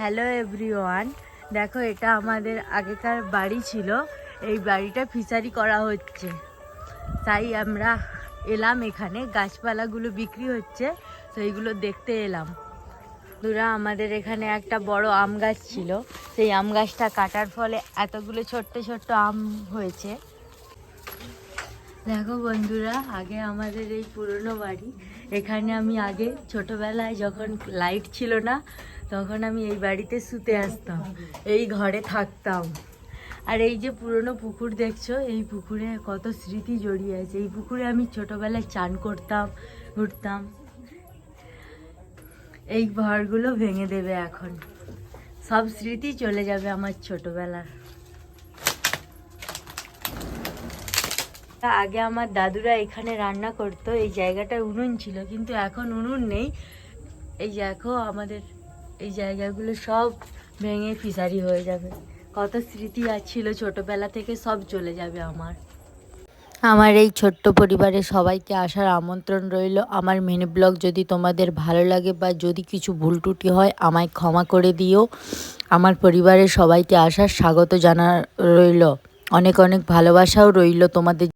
Hello everyone, দেখো এটা আমাদের আগেকার বাড়ি ছিল। এই বাড়িটা ফিশারি করা হচ্ছে, তাই আমরা এলাম। এখানে গাছপালাগুলো বিক্রি হচ্ছে, সেইগুলো দেখতে এলাম। আমাদের এখানে একটা বড় আম গাছ ছিল, সেই আম গাছটা কাটার ফলে এতগুলো ছোট্ট ছোট্ট আম হয়েছে। দেখো বন্ধুরা, আগে আমাদের এই পুরনো বাড়ি, এখানে আমি আগে ছোটবেলায় যখন লাইট ছিল না, তখন আমি এই বাড়িতে শুতে আসতাম, এই ঘরে থাকতাম। আর এই যে পুরনো পুকুর দেখছো, এই পুকুরে কত স্মৃতি জড়িয়ে আছে। এই পুকুরে আমি ছোটবেলায় চান করতাম, ঘুরতাম। এই ঘরগুলো ভেঙে দেবে এখন, সব স্মৃতি চলে যাবে আমার ছোটবেলার। আগে আমার দাদুরা এখানে রান্না করতো, এই জায়গাটায় উনুন ছিল, কিন্তু এখন উনুন নেই। এই দেখো আমাদের এই জায়গাগুলো সব ভেঙে ফিশারি হয়ে যাবে। কত স্মৃতি ছিল ছোটবেলা থেকে, সব চলে যাবে আমার এই ছোট্ট পরিবারের সবাইকে আসার আমন্ত্রণ রইল। আমার মিনি ব্লগ যদি তোমাদের ভালো লাগে বা যদি কিছু ভুল ত্রুটি হয়, আমায় ক্ষমা করে দিও। আমার পরিবারের সবাইকে আসার স্বাগত জানা রইল, অনেক অনেক ভালোবাসাও রইল তোমাদের।